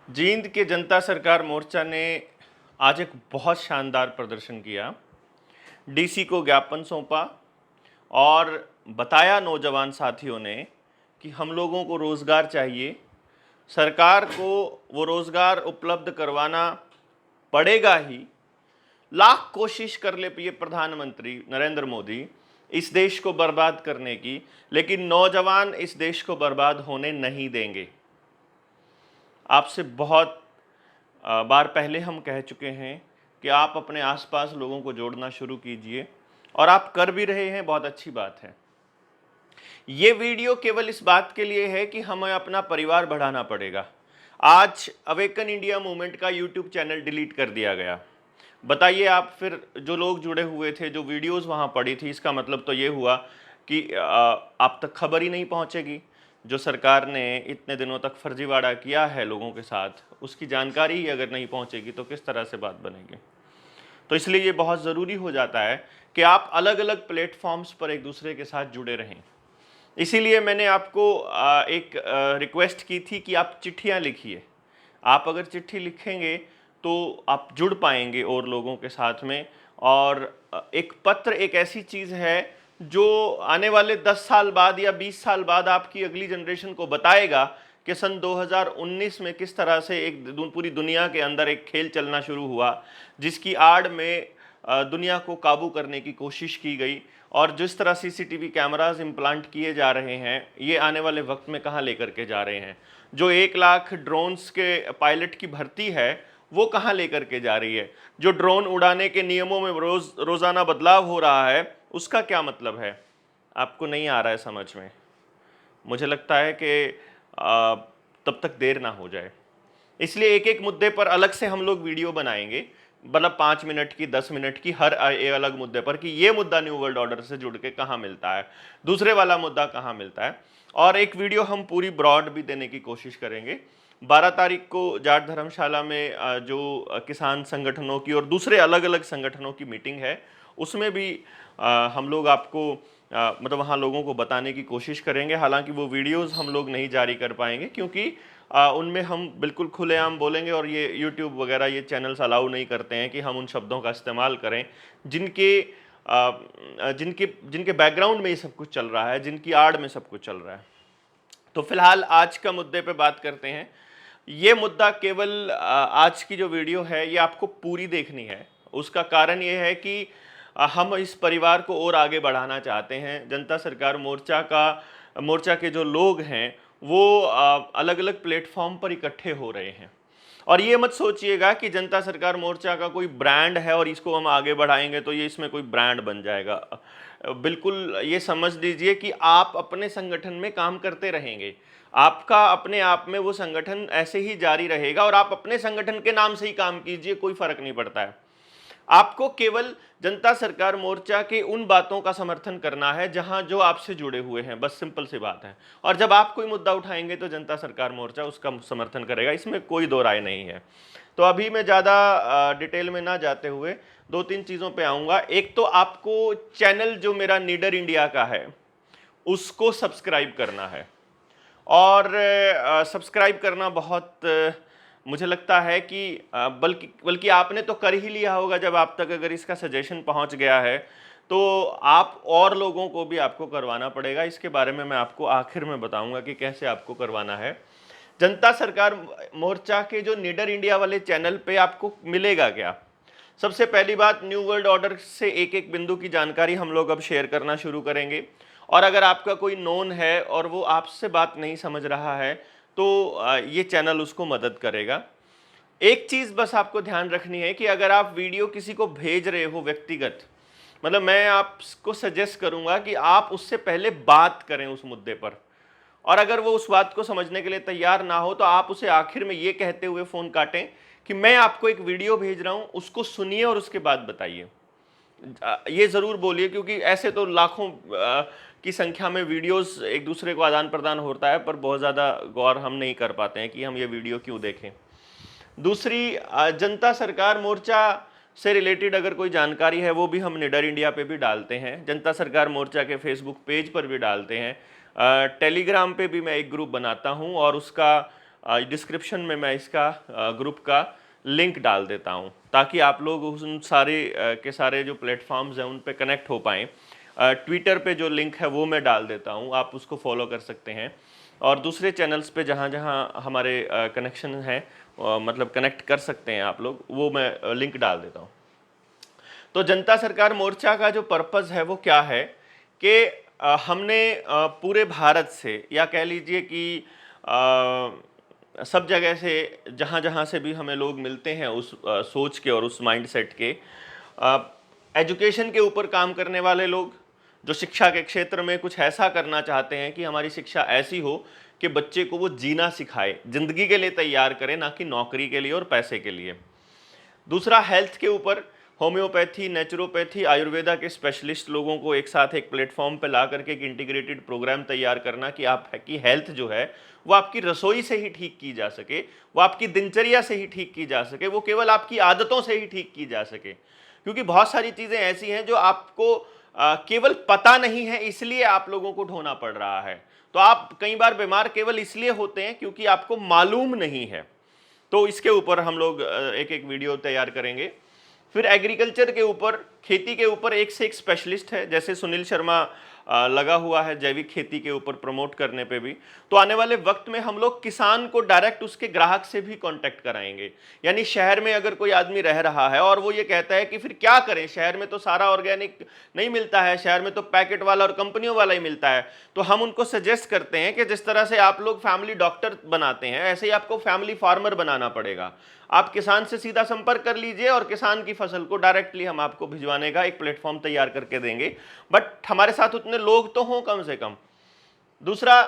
जींद के जनता सरकार मोर्चा ने आज एक बहुत शानदार प्रदर्शन किया। डीसी को ज्ञापन सौंपा और बताया नौजवान साथियों ने कि हम लोगों को रोज़गार चाहिए, सरकार को वो रोज़गार उपलब्ध करवाना पड़ेगा ही। लाख कोशिश कर ले ये प्रधानमंत्री नरेंद्र मोदी इस देश को बर्बाद करने की, लेकिन नौजवान इस देश को बर्बाद होने नहीं देंगे। आपसे बहुत बार पहले हम कह चुके हैं कि आप अपने आसपास लोगों को जोड़ना शुरू कीजिए और आप कर भी रहे हैं, बहुत अच्छी बात है। ये वीडियो केवल इस बात के लिए है कि हमें अपना परिवार बढ़ाना पड़ेगा। आज अवेकन इंडिया मूवमेंट का यूट्यूब चैनल डिलीट कर दिया गया। बताइए आप, फिर जो लोग जुड़े हुए थे, जो वीडियोस वहाँ पड़ी थी, इसका मतलब तो ये हुआ कि आप तक खबर ही नहीं पहुँचेगी। जो सरकार ने इतने दिनों तक फर्जीवाड़ा किया है लोगों के साथ, उसकी जानकारी ही अगर नहीं पहुँचेगी तो किस तरह से बात बनेगी। तो इसलिए ये बहुत ज़रूरी हो जाता है कि आप अलग अलग प्लेटफॉर्म्स पर एक दूसरे के साथ जुड़े रहें। इसीलिए मैंने आपको एक रिक्वेस्ट की थी कि आप चिट्ठियाँ लिखिए। आप अगर चिट्ठी लिखेंगे तो आप जुड़ पाएंगे और लोगों के साथ में। और एक पत्र एक ऐसी चीज़ है जो आने वाले 10 साल बाद या 20 साल बाद आपकी अगली जनरेशन को बताएगा कि सन 2019 में किस तरह से पूरी दुनिया के अंदर एक खेल चलना शुरू हुआ, जिसकी आड़ में दुनिया को काबू करने की कोशिश की गई। और जिस तरह सीसीटीवी कैमरास इम्प्लांट किए जा रहे हैं, ये आने वाले वक्त में कहाँ लेकर के जा रहे हैं। जो 1 लाख ड्रोन्स के पायलट की भर्ती है वो कहाँ लेकर के जा रही है। जो ड्रोन उड़ाने के नियमों में रोज़ाना बदलाव हो रहा है, उसका क्या मतलब है, आपको नहीं आ रहा है समझ में। मुझे लगता है कि तब तक देर ना हो जाए। इसलिए एक एक मुद्दे पर अलग से हम लोग वीडियो बनाएंगे, मतलब 5 मिनट की, 10 मिनट की, हर एक अलग मुद्दे पर कि ये मुद्दा न्यू वर्ल्ड ऑर्डर से जुड़ के कहाँ मिलता है, दूसरे वाला मुद्दा कहाँ मिलता है। और एक वीडियो हम पूरी ब्रॉड भी देने की कोशिश करेंगे। 12 तारीख को जाट धर्मशाला में जो किसान संगठनों की और दूसरे अलग अलग संगठनों की मीटिंग है, उसमें भी हम लोग आपको मतलब वहाँ लोगों को बताने की कोशिश करेंगे। हालांकि वो वीडियोस हम लोग नहीं जारी कर पाएंगे क्योंकि उनमें हम बिल्कुल खुलेआम बोलेंगे और ये यूट्यूब वगैरह ये चैनल्स अलाउ नहीं करते हैं कि हम उन शब्दों का इस्तेमाल करें जिनके जिनके जिनके बैकग्राउंड में ये सब कुछ चल रहा है, जिनकी आड़ में सब कुछ चल रहा है। तो फिलहाल आज का मुद्दे पे बात करते हैं। ये मुद्दा केवल आज की जो वीडियो है ये आपको पूरी देखनी है। उसका कारण ये है कि हम इस परिवार को और आगे बढ़ाना चाहते हैं। जनता सरकार मोर्चा के जो लोग हैं वो अलग अलग प्लेटफॉर्म पर इकट्ठे हो रहे हैं। और ये मत सोचिएगा कि जनता सरकार मोर्चा का कोई ब्रांड है और इसको हम आगे बढ़ाएंगे तो ये इसमें कोई ब्रांड बन जाएगा। बिल्कुल ये समझ लीजिए कि आप अपने संगठन में काम करते रहेंगे, आपका अपने आप में वो संगठन ऐसे ही जारी रहेगा और आप अपने संगठन के नाम से ही काम कीजिए, कोई फर्क नहीं पड़ता है। आपको केवल जनता सरकार मोर्चा के उन बातों का समर्थन करना है जहां जो आपसे जुड़े हुए हैं, बस सिंपल सी बात है। और जब आप कोई मुद्दा उठाएंगे तो जनता सरकार मोर्चा उसका समर्थन करेगा, इसमें कोई दो राय नहीं है। तो अभी मैं ज़्यादा डिटेल में ना जाते हुए 2-3 चीज़ों पे आऊँगा। एक तो आपको चैनल जो मेरा नीडर इंडिया का है उसको सब्सक्राइब करना है। और सब्सक्राइब करना बहुत मुझे लगता है कि बल्कि आपने तो कर ही लिया होगा। जब आप तक अगर इसका सजेशन पहुंच गया है तो आप और लोगों को भी आपको करवाना पड़ेगा। इसके बारे में मैं आपको आखिर में बताऊंगा कि कैसे आपको करवाना है। जनता सरकार मोर्चा के जो नीडर इंडिया वाले चैनल पे आपको मिलेगा क्या। सबसे पहली बात, न्यू वर्ल्ड ऑर्डर से एक एक बिंदु की जानकारी हम लोग अब शेयर करना शुरू करेंगे। और अगर आपका कोई नोन है और वो आपसे बात नहीं समझ रहा है तो ये चैनल उसको मदद करेगा। एक चीज़ बस आपको ध्यान रखनी है कि अगर आप वीडियो किसी को भेज रहे हो व्यक्तिगत, मतलब मैं आपको सजेस्ट करूंगा कि आप उससे पहले बात करें उस मुद्दे पर। और अगर वो उस बात को समझने के लिए तैयार ना हो तो आप उसे आखिर में ये कहते हुए फ़ोन काटें कि मैं आपको एक वीडियो भेज रहा हूं, उसको सुनिए और उसके बाद बताइए। ये ज़रूर बोलिए, क्योंकि ऐसे तो लाखों की संख्या में वीडियोस एक दूसरे को आदान प्रदान होता है, पर बहुत ज़्यादा गौर हम नहीं कर पाते हैं कि हम ये वीडियो क्यों देखें। दूसरी, जनता सरकार मोर्चा से रिलेटेड अगर कोई जानकारी है वो भी हम निडर इंडिया पे भी डालते हैं, जनता सरकार मोर्चा के फेसबुक पेज पर भी डालते हैं। टेलीग्राम पे भी मैं एक ग्रुप बनाता हूं और उसका डिस्क्रिप्शन में मैं इसका ग्रुप का लिंक डाल देता हूं, ताकि आप लोग उन सारे के सारे जो प्लेटफॉर्म्स हैं उन पे कनेक्ट हो पाएँ। ट्विटर पे जो लिंक है वो मैं डाल देता हूं, आप उसको फॉलो कर सकते हैं। और दूसरे चैनल्स पे जहां जहां हमारे कनेक्शन हैं, मतलब कनेक्ट कर सकते हैं आप लोग, वो मैं लिंक डाल देता हूं। तो जनता सरकार मोर्चा का जो पर्पस है वो क्या है कि हमने पूरे भारत से, या कह लीजिए कि सब जगह से, जहाँ जहाँ से भी हमें लोग मिलते हैं उस सोच के और उस माइंडसेट के, एजुकेशन के ऊपर काम करने वाले लोग, जो शिक्षा के क्षेत्र में कुछ ऐसा करना चाहते हैं कि हमारी शिक्षा ऐसी हो कि बच्चे को वो जीना सिखाए, ज़िंदगी के लिए तैयार करे, ना कि नौकरी के लिए और पैसे के लिए। दूसरा, हेल्थ के ऊपर होम्योपैथी, नेचुरोपैथी, आयुर्वेदा के स्पेशलिस्ट लोगों को एक साथ एक प्लेटफॉर्म पर ला करके एक इंटीग्रेटेड प्रोग्राम तैयार करना कि आपकी हेल्थ जो है वो आपकी रसोई से ही ठीक की जा सके, वो आपकी दिनचर्या से ही ठीक की जा सके, वो केवल आपकी आदतों से ही ठीक की जा सके। क्योंकि बहुत सारी चीज़ें ऐसी हैं जो आपको केवल पता नहीं है, इसलिए आप लोगों को ढोना पड़ रहा है। तो आप कई बार बीमार केवल इसलिए होते हैं क्योंकि आपको मालूम नहीं है। तो इसके ऊपर हम लोग एक एक वीडियो तैयार करेंगे। फिर एग्रीकल्चर के ऊपर, खेती के ऊपर एक से एक स्पेशलिस्ट है, जैसे सुनील शर्मा लगा हुआ है जैविक खेती के ऊपर प्रमोट करने पे भी। तो आने वाले वक्त में हम लोग किसान को डायरेक्ट उसके ग्राहक से भी कांटेक्ट कराएंगे। यानी शहर में अगर कोई आदमी रह रहा है और वो ये कहता है कि फिर क्या करें, शहर में तो सारा ऑर्गेनिक नहीं मिलता है, शहर में तो पैकेट वाला और कंपनियों वाला ही मिलता है, तो हम उनको सजेस्ट करते हैं कि जिस तरह से आप लोग फैमिली डॉक्टर बनाते हैं, ऐसे ही आपको फैमिली फार्मर बनाना पड़ेगा। आप किसान से सीधा संपर्क कर लीजिए और किसान की फसल को डायरेक्टली हम आपको भिजवाने का एक प्लेटफॉर्म तैयार करके देंगे। बट हमारे साथ उतने लोग तो हों कम से कम। दूसरा,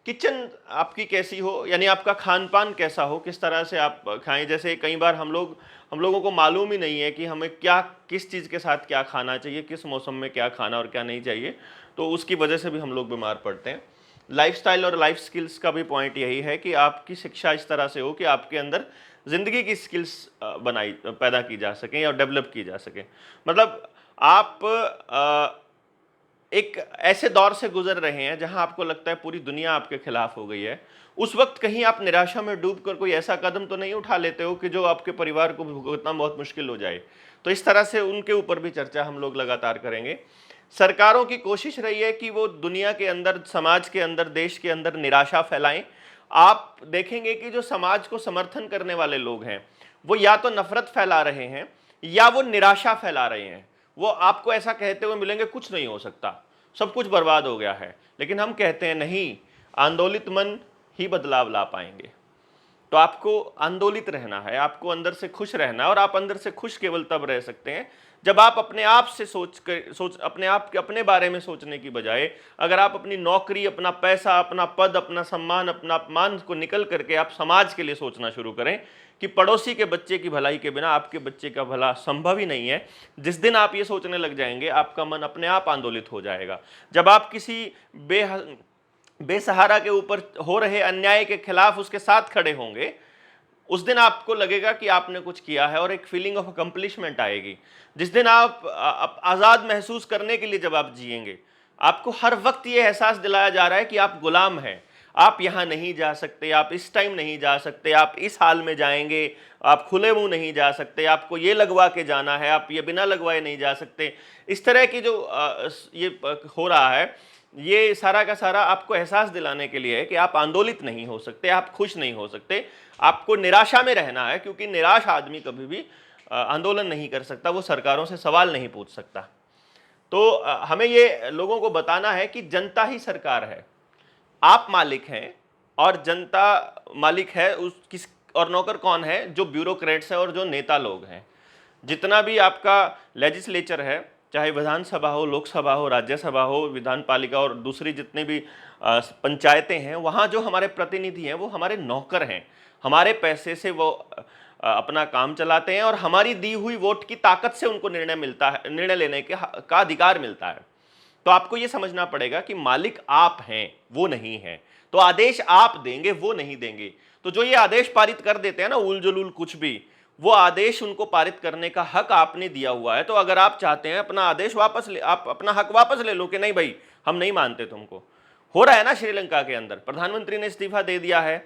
किचन आपकी कैसी हो, यानी आपका खान पान कैसा हो, किस तरह से आप खाएं। जैसे कई बार हम लोगों को मालूम ही नहीं है कि हमें क्या, किस चीज़ के साथ क्या खाना चाहिए, किस मौसम में क्या खाना और क्या नहीं चाहिए, तो उसकी वजह से भी हम लोग बीमार पड़ते हैं। लाइफस्टाइल और लाइफ स्किल्स का भी पॉइंट यही है कि आपकी शिक्षा इस तरह से हो कि आपके अंदर ज़िंदगी की स्किल्स पैदा की जा सकें या डेवलप की जा सकें। मतलब आप एक ऐसे दौर से गुजर रहे हैं जहां आपको लगता है पूरी दुनिया आपके खिलाफ हो गई है। उस वक्त कहीं आप निराशा में डूबकर कोई ऐसा कदम तो नहीं उठा लेते हो कि जो आपके परिवार को भुगतना बहुत मुश्किल हो जाए। तो इस तरह से उनके ऊपर भी चर्चा हम लोग लगातार करेंगे। सरकारों की कोशिश रही है कि वो दुनिया के अंदर, समाज के अंदर, देश के अंदर निराशा फैलाएं। आप देखेंगे कि जो समाज को समर्थन करने वाले लोग हैं वो या तो नफरत फैला रहे हैं या वो निराशा फैला रहे हैं। वो आपको ऐसा कहते हुए मिलेंगे कुछ नहीं हो सकता, सब कुछ बर्बाद हो गया है, लेकिन हम कहते हैं नहीं, आंदोलित मन ही बदलाव ला पाएंगे। तो आपको आंदोलित रहना है, आपको अंदर से खुश रहना है, और आप अंदर से खुश केवल तब रह सकते हैं जब आप अपने आप से अपने आप के अपने बारे में सोचने की बजाय अगर आप अपनी नौकरी, अपना पैसा, अपना पद, अपना सम्मान, अपना अपमान को निकल करके आप समाज के लिए सोचना शुरू करें कि पड़ोसी के बच्चे की भलाई के बिना आपके बच्चे का भला संभव ही नहीं है। जिस दिन आप ये सोचने लग जाएंगे, आपका मन अपने आप आंदोलित हो जाएगा। जब आप किसी बेसहारा के ऊपर हो रहे अन्याय के खिलाफ उसके साथ खड़े होंगे, उस दिन आपको लगेगा कि आपने कुछ किया है और एक फीलिंग ऑफ अकम्पलिशमेंट आएगी। जिस दिन आप आज़ाद महसूस करने के लिए जब आप जिएंगे, आपको हर वक्त ये एहसास दिलाया जा रहा है कि आप गुलाम हैं, आप यहाँ नहीं जा सकते, आप इस टाइम नहीं जा सकते, आप इस हाल में जाएंगे, आप खुले मुंह नहीं जा सकते, आपको ये लगवा के जाना है, आप ये बिना लगवाए नहीं जा सकते। इस तरह की जो ये हो रहा है, ये सारा का सारा आपको एहसास दिलाने के लिए है कि आप आंदोलित नहीं हो सकते, आप खुश नहीं हो सकते, आपको निराशा में रहना है। क्योंकि निराश आदमी कभी भी आंदोलन नहीं कर सकता, वो सरकारों से सवाल नहीं पूछ सकता। तो हमें ये लोगों को बताना है कि जनता ही सरकार है, आप मालिक हैं और जनता मालिक है। उस किस और नौकर कौन है? जो ब्यूरोक्रेट्स हैं और जो नेता लोग हैं। जितना भी आपका लेजिस्लेचर है, चाहे विधानसभा हो, लोकसभा हो, राज्यसभा हो, विधान पालिका और दूसरी जितनी भी पंचायतें हैं, वहाँ जो हमारे प्रतिनिधि हैं वो हमारे नौकर हैं। हमारे पैसे से वो अपना काम चलाते हैं और हमारी दी हुई वोट की ताकत से उनको निर्णय मिलता है, निर्णय लेने का अधिकार मिलता है। तो आपको ये समझना पड़ेगा कि मालिक आप हैं, वो नहीं है। तो आदेश आप देंगे, वो नहीं देंगे। तो जो ये आदेश पारित कर देते हैं ना, उल जुलूल कुछ भी, वो आदेश उनको पारित करने का हक आपने दिया हुआ है। तो अगर आप चाहते हैं अपना आदेश वापस ले, आप अपना हक वापस ले लो कि नहीं भाई, हम नहीं मानते तुमको। हो रहा है ना श्रीलंका के अंदर, प्रधानमंत्री ने इस्तीफा दे दिया है,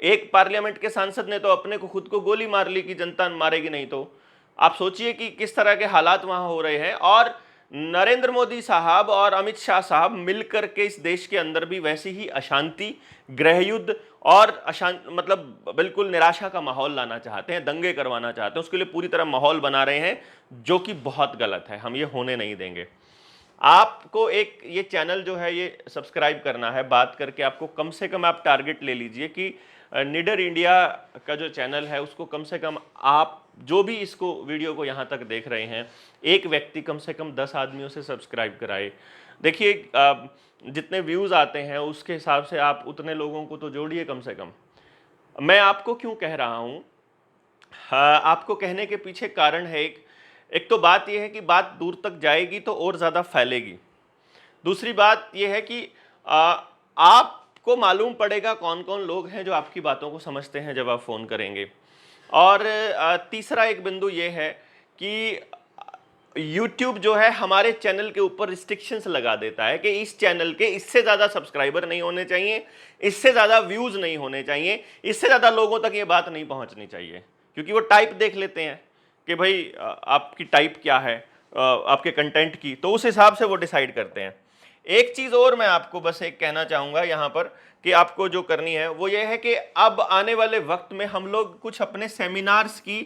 एक पार्लियामेंट के सांसद ने तो अपने को खुद को गोली मार ली कि जनता मारेगी नहीं। तो आप सोचिए कि किस तरह के हालात वहां हो रहे हैं। और नरेंद्र मोदी साहब और अमित शाह साहब मिलकर के इस देश के अंदर भी वैसी ही अशांति, गृह युद्ध और मतलब बिल्कुल निराशा का माहौल लाना चाहते हैं, दंगे करवाना चाहते हैं, उसके लिए पूरी तरह माहौल बना रहे हैं, जो कि बहुत गलत है। हम ये होने नहीं देंगे। आपको एक ये चैनल जो है ये सब्सक्राइब करना है। बात करके आपको कम से कम आप टारगेट ले लीजिए कि निडर इंडिया का जो चैनल है उसको कम से कम आप जो भी इसको वीडियो को यहाँ तक देख रहे हैं, एक व्यक्ति कम से कम 10 आदमियों से सब्सक्राइब कराए। देखिए जितने व्यूज़ आते हैं उसके हिसाब से आप उतने लोगों को तो जोड़िए कम से कम। मैं आपको क्यों कह रहा हूँ, आपको कहने के पीछे कारण है। एक तो बात यह है कि बात दूर तक जाएगी तो और ज़्यादा फैलेगी। दूसरी बात यह है कि आपको मालूम पड़ेगा कौन कौन लोग हैं जो आपकी बातों को समझते हैं जब आप फ़ोन करेंगे। और तीसरा एक बिंदु ये है कि YouTube जो है हमारे चैनल के ऊपर रिस्ट्रिक्शंस लगा देता है कि इस चैनल के इससे ज़्यादा सब्सक्राइबर नहीं होने चाहिए, इससे ज़्यादा व्यूज़ नहीं होने चाहिए, इससे ज़्यादा लोगों तक ये बात नहीं पहुंचनी चाहिए। क्योंकि वो टाइप देख लेते हैं कि भाई आपकी टाइप क्या है, आपके कंटेंट की, तो उस हिसाब से वो डिसाइड करते हैं। एक चीज़ और मैं आपको बस एक कहना चाहूँगा यहाँ पर कि आपको जो करनी है वो ये है कि अब आने वाले वक्त में हम लोग कुछ अपने सेमिनार्स की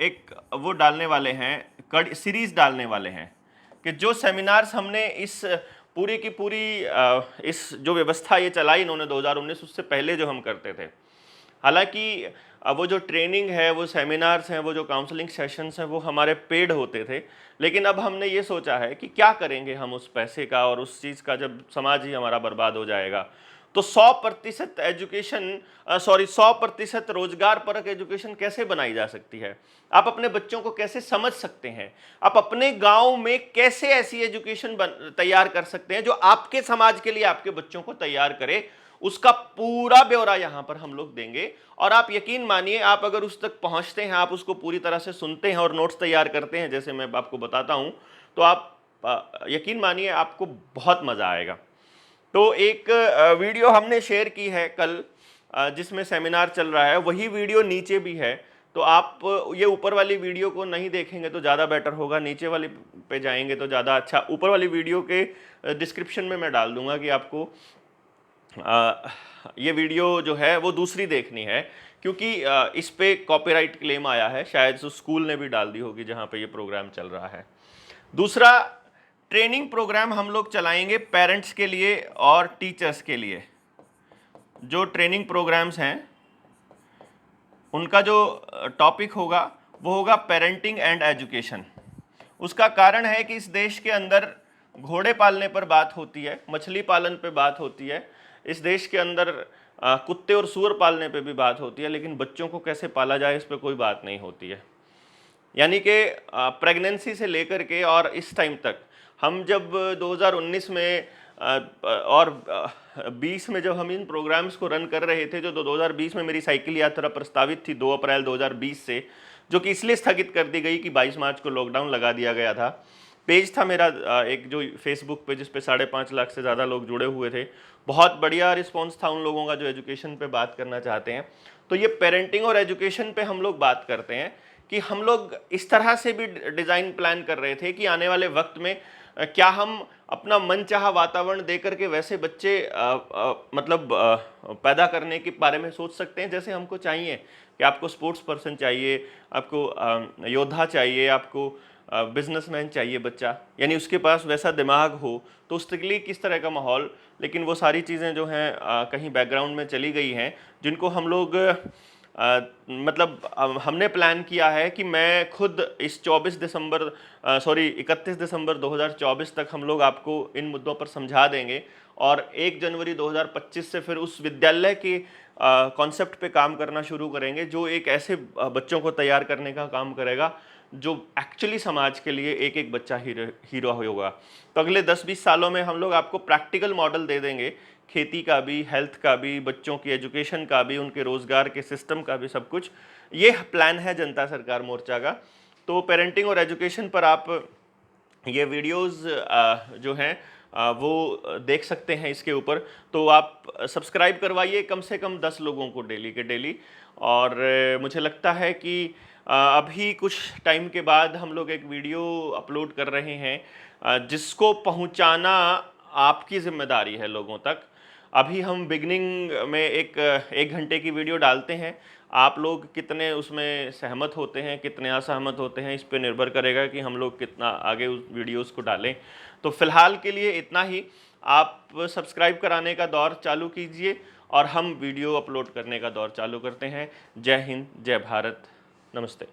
एक वो डालने वाले हैं, सीरीज डालने वाले हैं कि जो सेमिनार्स हमने इस पूरी की पूरी इस जो व्यवस्था ये चलाई इन्होंने 2019 उससे पहले जो हम करते थे। हालांकि वो जो ट्रेनिंग है, वो सेमिनार्स हैं, वो जो काउंसलिंग सेशंस हैं, वो हमारे पेड होते थे। लेकिन अब हमने ये सोचा है कि क्या करेंगे हम उस पैसे का और उस चीज़ का जब समाज ही हमारा बर्बाद हो जाएगा। तो 100% एजुकेशन 100% रोजगार परक एजुकेशन कैसे बनाई जा सकती है, आप अपने बच्चों को कैसे समझ सकते हैं, आप अपने गांव में कैसे ऐसी एजुकेशन तैयार कर सकते हैं जो आपके समाज के लिए आपके बच्चों को तैयार करे, उसका पूरा ब्यौरा यहां पर हम लोग देंगे। और आप यकीन मानिए, आप अगर उस तक पहुंचते हैं, आप उसको पूरी तरह से सुनते हैं और नोट्स तैयार करते हैं जैसे मैं आपको बताता हूं, तो आप यकीन मानिए आपको बहुत मजा आएगा। तो एक वीडियो हमने शेयर की है कल जिसमें सेमिनार चल रहा है, वही वीडियो नीचे भी है। तो आप ये ऊपर वाली वीडियो को नहीं देखेंगे तो ज़्यादा बेटर होगा, नीचे वाली पे जाएंगे तो ज़्यादा अच्छा। ऊपर वाली वीडियो के डिस्क्रिप्शन में मैं डाल दूंगा कि आपको ये वीडियो जो है वो दूसरी देखनी है, क्योंकि इस पे कॉपीराइट क्लेम आया है, शायद उस स्कूल ने भी डाल दी होगी जहाँ पे ये प्रोग्राम चल रहा है। दूसरा ट्रेनिंग प्रोग्राम हम लोग चलाएंगे पेरेंट्स के लिए और टीचर्स के लिए। जो ट्रेनिंग प्रोग्राम्स हैं उनका जो टॉपिक होगा वो होगा पेरेंटिंग एंड एजुकेशन। उसका कारण है कि इस देश के अंदर घोड़े पालने पर बात होती है, मछली पालन पे बात होती है, इस देश के अंदर कुत्ते और सूअर पालने पे भी बात होती है, लेकिन बच्चों को कैसे पाला जाए इस पर कोई बात नहीं होती है। यानी कि प्रेगनेंसी से लेकर के और इस टाइम तक, हम जब 2019 में और 20 में जब हम इन प्रोग्राम्स को रन कर रहे थे, जो 2020 में मेरी साइकिल यात्रा प्रस्तावित थी 2 अप्रैल 2020 से, जो कि इसलिए स्थगित कर दी गई कि 22 मार्च को लॉकडाउन लगा दिया गया था। पेज था मेरा एक जो फेसबुक पे, जिस पे 5.5 लाख से ज़्यादा लोग जुड़े हुए थे। बहुत बढ़िया रिस्पॉन्स था उन लोगों का जो एजुकेशन पे बात करना चाहते हैं। तो ये पेरेंटिंग और एजुकेशन पे हम लोग बात करते हैं कि हम लोग इस तरह से भी डिज़ाइन प्लान कर रहे थे कि आने वाले वक्त में क्या हम अपना मनचाहा वातावरण दे करके वैसे बच्चे मतलब पैदा करने के बारे में सोच सकते हैं जैसे हमको चाहिए, कि आपको स्पोर्ट्स पर्सन चाहिए, आपको योद्धा चाहिए, आपको बिजनेसमैन चाहिए बच्चा, यानी उसके पास वैसा दिमाग हो, तो उसके लिए किस तरह का माहौल। लेकिन वो सारी चीज़ें जो हैं कहीं बैकग्राउंड में चली गई हैं, जिनको हम लोग मतलब हमने प्लान किया है कि मैं खुद इस 31 दिसंबर 2024 तक हम लोग आपको इन मुद्दों पर समझा देंगे, और 1 जनवरी 2025 से फिर उस विद्यालय के कॉन्सेप्ट पे काम करना शुरू करेंगे, जो एक ऐसे बच्चों को तैयार करने का काम करेगा जो एक्चुअली समाज के लिए एक एक बच्चा हीरो होगा। तो अगले 10-20 सालों में हम लोग आपको प्रैक्टिकल मॉडल दे देंगे, खेती का भी, हेल्थ का भी, बच्चों की एजुकेशन का भी, उनके रोज़गार के सिस्टम का भी, सब कुछ। ये प्लान है जनता सरकार मोर्चा का। तो पेरेंटिंग और एजुकेशन पर आप ये वीडियोस जो हैं वो देख सकते हैं इसके ऊपर। तो आप सब्सक्राइब करवाइए कम से कम 10 लोगों को डेली के डेली। और मुझे लगता है कि अभी कुछ टाइम के बाद हम लोग एक वीडियो अपलोड कर रहे हैं जिसको पहुंचाना आपकी जिम्मेदारी है लोगों तक। अभी हम बिगनिंग में एक घंटे की वीडियो डालते हैं, आप लोग कितने उसमें सहमत होते हैं, कितने असहमत होते हैं, इस पे निर्भर करेगा कि हम लोग कितना आगे उस वीडियोस को डालें। तो फिलहाल के लिए इतना ही। आप सब्सक्राइब कराने का दौर चालू कीजिए और हम वीडियो अपलोड करने का दौर चालू करते हैं। जय हिंद, जय भारत, नमस्ते।